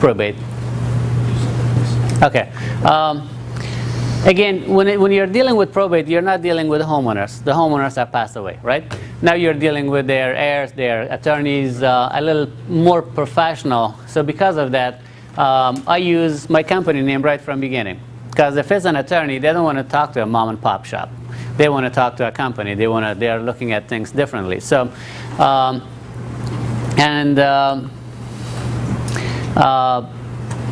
probate. Okay. Again, when you're dealing with probate, you're not dealing with homeowners. The homeowners have passed away, right? Now you're dealing with their heirs, their attorneys, a little more professional. So because of that, I use my company name right from the beginning. Because if it's an attorney, they don't want to talk to a mom and pop shop. They want to talk to a company. They're looking at things differently. So,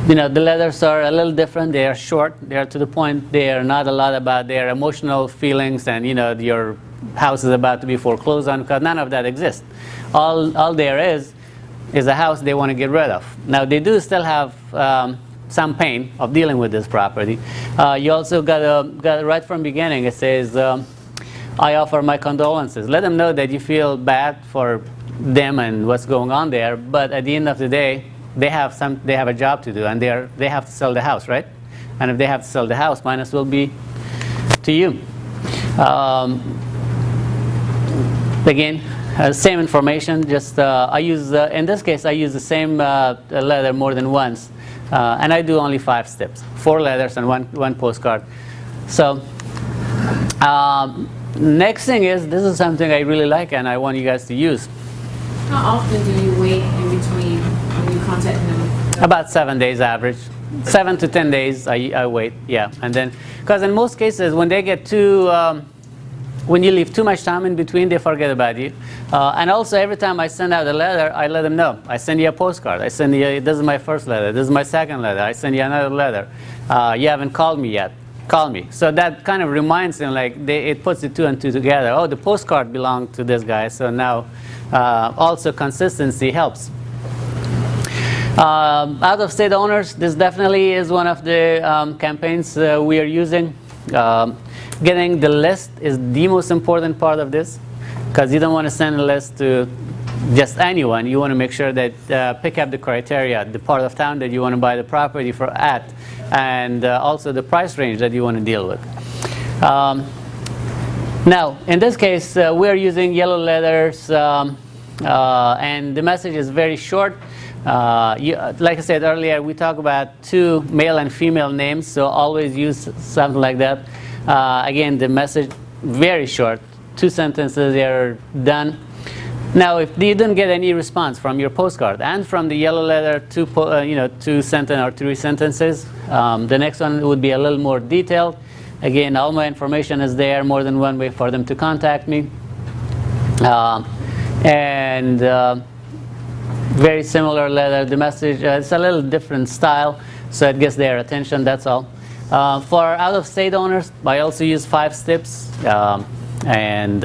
you know, the letters are a little different. They are short. They are to the point. They are not a lot about their emotional feelings and, you know, your house is about to be foreclosed on, because none of that exists. All there is a house they want to get rid of. Now, they do still have some pain of dealing with this property. You also got right from the beginning, it says, I offer my condolences. Let them know that you feel bad for them and what's going on there, but at the end of the day, they have a job to do, and they have to sell the house, right? And if they have to sell the house, might as well be to you. Again, same information. Just I use in this case I use the same letter more than once, and I do only 5 steps, 4 letters and one postcard. So next thing is, this is something I really like and I want you guys to use. How often do you wait in between when you contact them? About 7 days average. 7 to 10 days I wait, yeah. And then, because in most cases when they get when you leave too much time in between, they forget about you. And also every time I send out a letter, I let them know. I send you a postcard. I send you, this is my first letter, this is my second letter. I send you another letter. You haven't called me yet. Call me. So that kind of reminds them, like it puts the 2 and 2 together. Oh, the postcard belonged to this guy, so now also consistency helps. Out-of-state owners, this definitely is one of the campaigns we are using. Getting the list is the most important part of this, because you don't want to send a list to just anyone. You want to make sure that pick up the criteria, the part of town that you want to buy the property for at, and also the price range that you want to deal with. Now, in this case, we're using yellow letters, and the message is very short. Like I said earlier, we talk about 2 male and female names, so always use something like that. Again, the message very short, 2 sentences, they're done. Now, if you didn't get any response from your postcard and from the yellow letter, 2 sentence or 3 sentences, the next one would be a little more detailed. Again, all my information is there, more than one way for them to contact me. Very similar letter. The message, it's a little different style, so it gets their attention, that's all. For out-of-state owners, I also use 5 steps and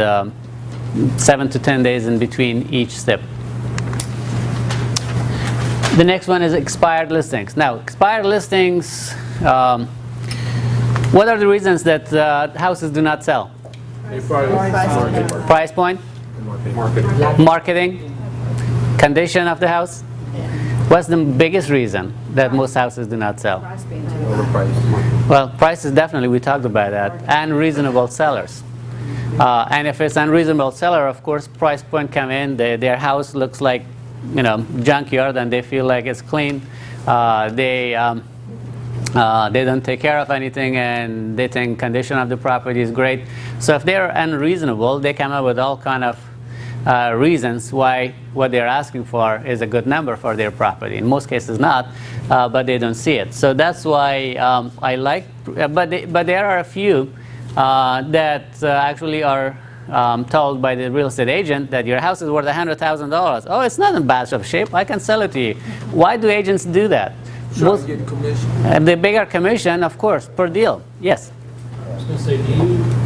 7 to 10 days in between each step. The next one is expired listings. Now, expired listings, what are the reasons that houses do not sell? Price point? Marketing? Condition of the house? What's the biggest reason that most houses do not sell? Well, price is definitely, we talked about that, and reasonable sellers. And if it's unreasonable seller, of course, price point come in, their house looks like, you know, junkyard, and they feel like it's clean. They don't take care of anything, and they think condition of the property is great. So if they're unreasonable, they come up with all kind of reasons why what they're asking for is a good number for their property. In most cases not, but they don't see it. So that's why I like, but there are a few that actually are told by the real estate agent that your house is worth $100,000. Oh, it's not in bad of shape, I can sell it to you. Why do agents do that? Most, get commission. The bigger commission, of course, per deal. Yes? I was going to say, do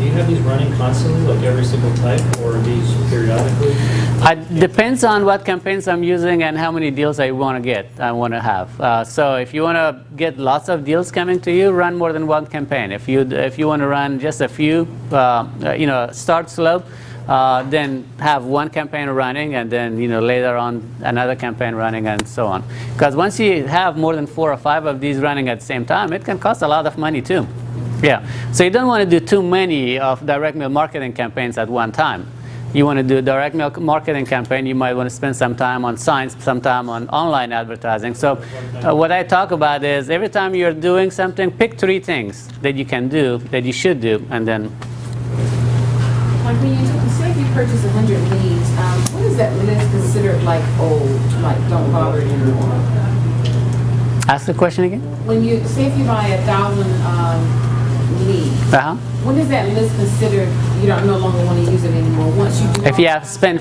you have these running constantly, like every single type, or are these periodically? It depends on what campaigns I'm using and how many deals I want to have. So if you want to get lots of deals coming to you, run more than one campaign. If you want to run just a few, start slow, then have one campaign running, and then later on another campaign running, and so on. Because once you have more than 4 or 5 of these running at the same time, it can cost a lot of money too. Yeah, so you don't want to do too many of direct mail marketing campaigns at one time. you want to do a direct marketing campaign, you might want to spend some time on signs, some time on online advertising. So what I talk about is every time you're doing something, pick 3 things that you can do, that you should do, and then Like when you say if you purchase 100 leads, what is that list considered like old, like don't bother it anymore? ask the question again. When you say if you buy 1,000 leads, Uh-huh. when is that list considered you don't no longer want to use it anymore? Once you do If all you have spent